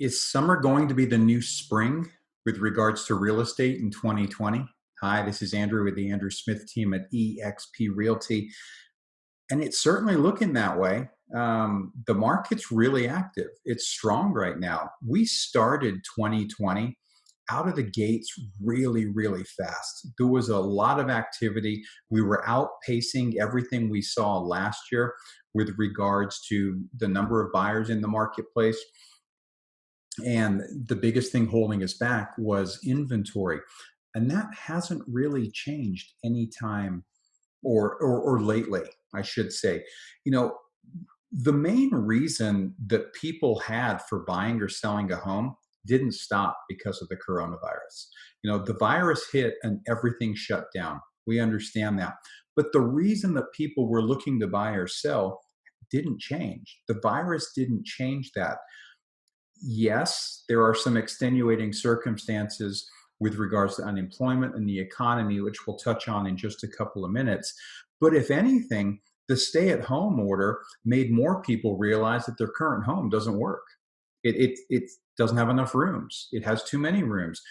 Is summer going to be the new spring with regards to real estate in 2020? Hi, this is Andrew with the Andrew Smith team at eXp Realty, and it's certainly looking that way. The market's really active. It's strong right now. We started 2020 out of the gates really, really fast. There was a lot of activity. We were outpacing everything we saw last year with regards to the number of buyers in the marketplace. And the biggest thing holding us back was inventory. And that hasn't really changed anytime or lately, I should say. You know, the main reason that people had for buying or selling a home didn't stop because of the coronavirus. The virus hit and everything shut down. We understand that. But the reason that people were looking to buy or sell didn't change. The virus didn't change that. Yes, there are some extenuating circumstances with regards to unemployment and the economy, which we'll touch on in just a couple of minutes. But if anything, the stay-at-home order made more people realize that their current home doesn't work. It doesn't have enough rooms. It has too many rooms.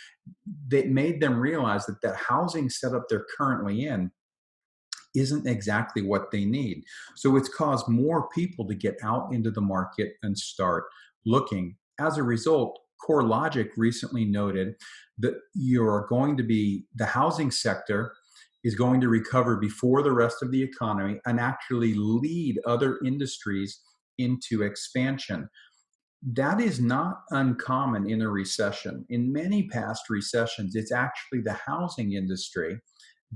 That made them realize that the housing setup they're currently in isn't exactly what they need. So it's caused more people to get out into the market and start looking. As a result, CoreLogic recently noted that the housing sector is going to recover before the rest of the economy and actually lead other industries into expansion. That is not uncommon in a recession. In many past recessions, it's actually the housing industry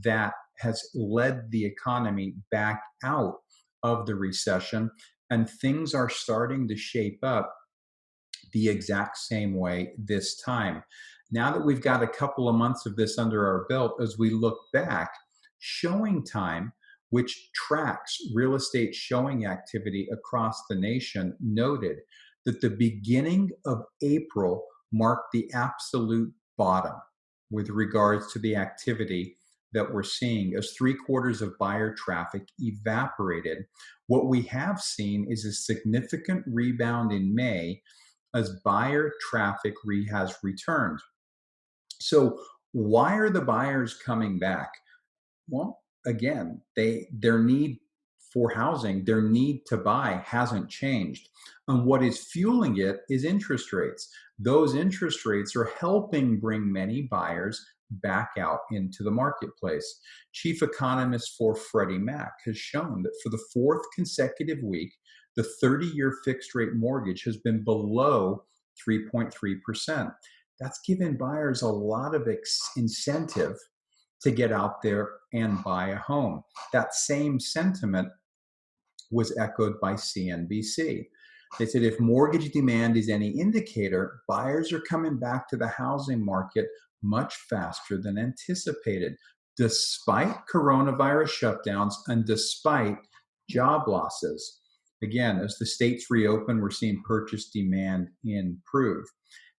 that has led the economy back out of the recession, and things are starting to shape up the exact same way this time. Now that we've got a couple of months of this under our belt, as we look back, showing time, which tracks real estate showing activity across the nation, noted that the beginning of April marked the absolute bottom with regards to the activity that we're seeing as 3/4 of buyer traffic evaporated. What we have seen is a significant rebound in May as buyer traffic has returned. So why are the buyers coming back? Well, again, their need for housing, their need to buy hasn't changed. And what is fueling it is interest rates. Those interest rates are helping bring many buyers back out into the marketplace. Chief economist for Freddie Mac has shown that for the fourth consecutive week, the 30-year fixed rate mortgage has been below 3.3%. That's given buyers a lot of incentive to get out there and buy a home. That same sentiment was echoed by CNBC. They said if mortgage demand is any indicator, buyers are coming back to the housing market much faster than anticipated, despite coronavirus shutdowns and despite job losses. Again, as the states reopen, we're seeing purchase demand improve.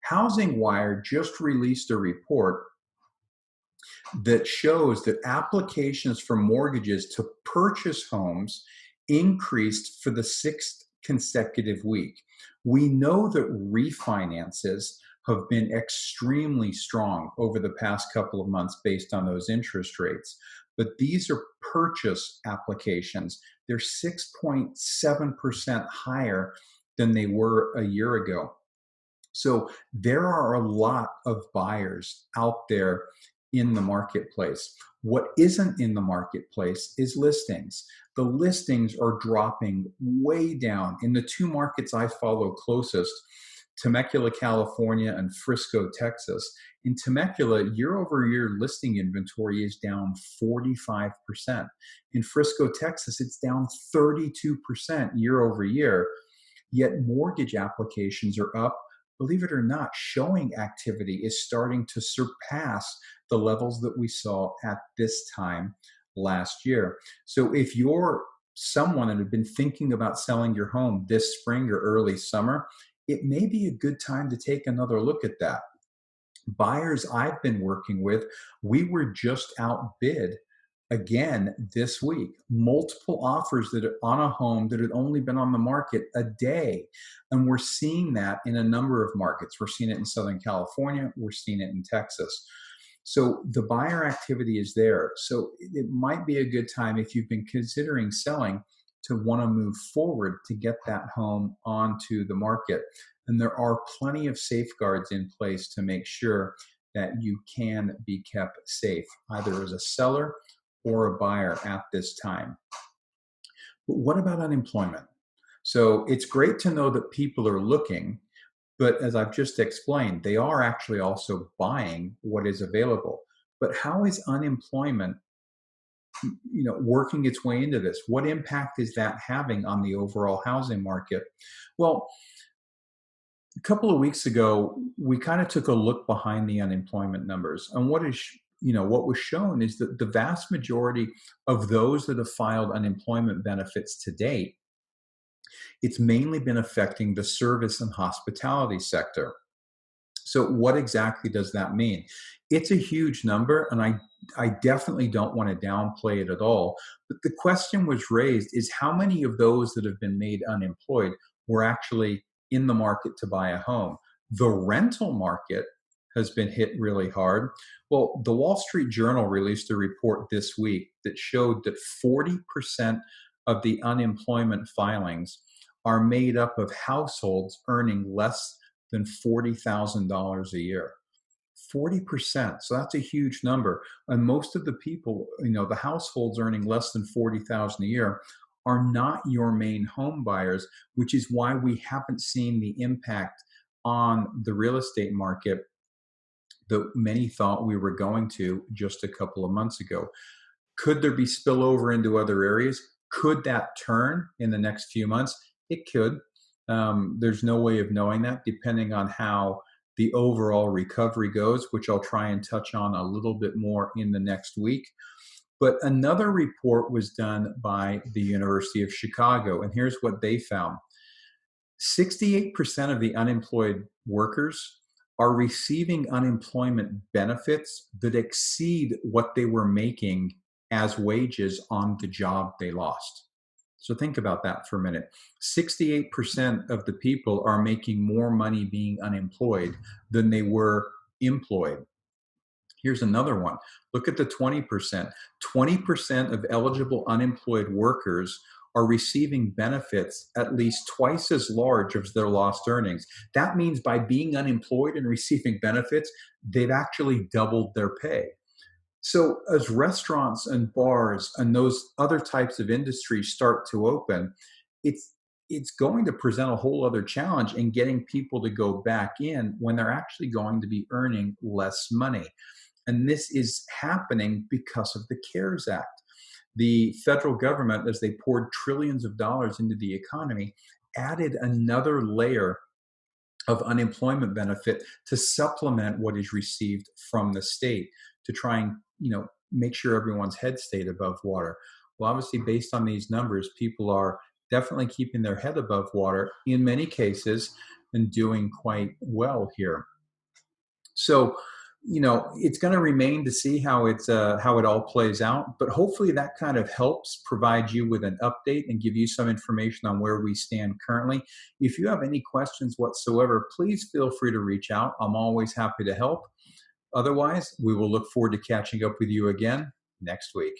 Housing Wire just released a report that shows that applications for mortgages to purchase homes increased for the sixth consecutive week. We know that refinances have been extremely strong over the past couple of months based on those interest rates. But these are purchase applications. They're 6.7% higher than they were a year ago. So there are a lot of buyers out there in the marketplace. What isn't in the marketplace is listings. The listings are dropping way down. In the two markets I follow closest, Temecula, California, and Frisco, Texas. In Temecula, year-over-year listing inventory is down 45%. In Frisco, Texas, it's down 32% year-over-year. Yet mortgage applications are up. Believe it or not, showing activity is starting to surpass the levels that we saw at this time last year. So if you're someone that had been thinking about selling your home this spring or early summer, it may be a good time to take another look at that. Buyers I've been working with, we were just outbid Again, this week, multiple offers that are on a home that had only been on the market a day. And we're seeing that in a number of markets. We're seeing it in Southern California, we're seeing it in Texas. So the buyer activity is there. So it might be a good time if you've been considering selling to want to move forward to get that home onto the market. And there are plenty of safeguards in place to make sure that you can be kept safe, either as a seller or a buyer at this time. But what about unemployment? So it's great to know that people are looking, but as I've just explained, they are actually also buying what is available. But how is unemployment, working its way into this? What impact is that having on the overall housing market? Well, a couple of weeks ago, we kind of took a look behind the unemployment numbers, and what was shown is that the vast majority of those that have filed unemployment benefits to date, it's mainly been affecting the service and hospitality sector. So what exactly does that mean? It's a huge number, and I definitely don't want to downplay it at all. But the question was raised is how many of those that have been made unemployed were actually in the market to buy a home? The rental market has been hit really hard. Well, the Wall Street Journal released a report this week that showed that 40% of the unemployment filings are made up of households earning less than $40,000 a year. 40%. So that's a huge number. And most of the people, the households earning less than 40,000 a year are not your main home buyers, which is why we haven't seen the impact on the real estate market that many thought we were going to just a couple of months ago. Could there be spillover into other areas? Could that turn in the next few months? It could. There's no way of knowing that, depending on how the overall recovery goes, which I'll try and touch on a little bit more in the next week. But another report was done by the University of Chicago, and here's what they found. 68% of the unemployed workers are receiving unemployment benefits that exceed what they were making as wages on the job they lost. So think about that for a minute. 68% of the people are making more money being unemployed than they were employed. Here's another one. Look at the 20%. 20% of eligible unemployed workers are receiving benefits at least twice as large as their lost earnings. That means by being unemployed and receiving benefits, they've actually doubled their pay. So as restaurants and bars and those other types of industries start to open, it's going to present a whole other challenge in getting people to go back in when they're actually going to be earning less money. And this is happening because of the CARES Act. The federal government, as they poured trillions of dollars into the economy, added another layer of unemployment benefit to supplement what is received from the state to try and make sure everyone's head stayed above water. Well, obviously, based on these numbers, people are definitely keeping their head above water in many cases and doing quite well here. So, it's going to remain to see how it all plays out. But hopefully, that kind of helps provide you with an update and give you some information on where we stand currently. If you have any questions whatsoever, please feel free to reach out. I'm always happy to help. Otherwise, we will look forward to catching up with you again next week.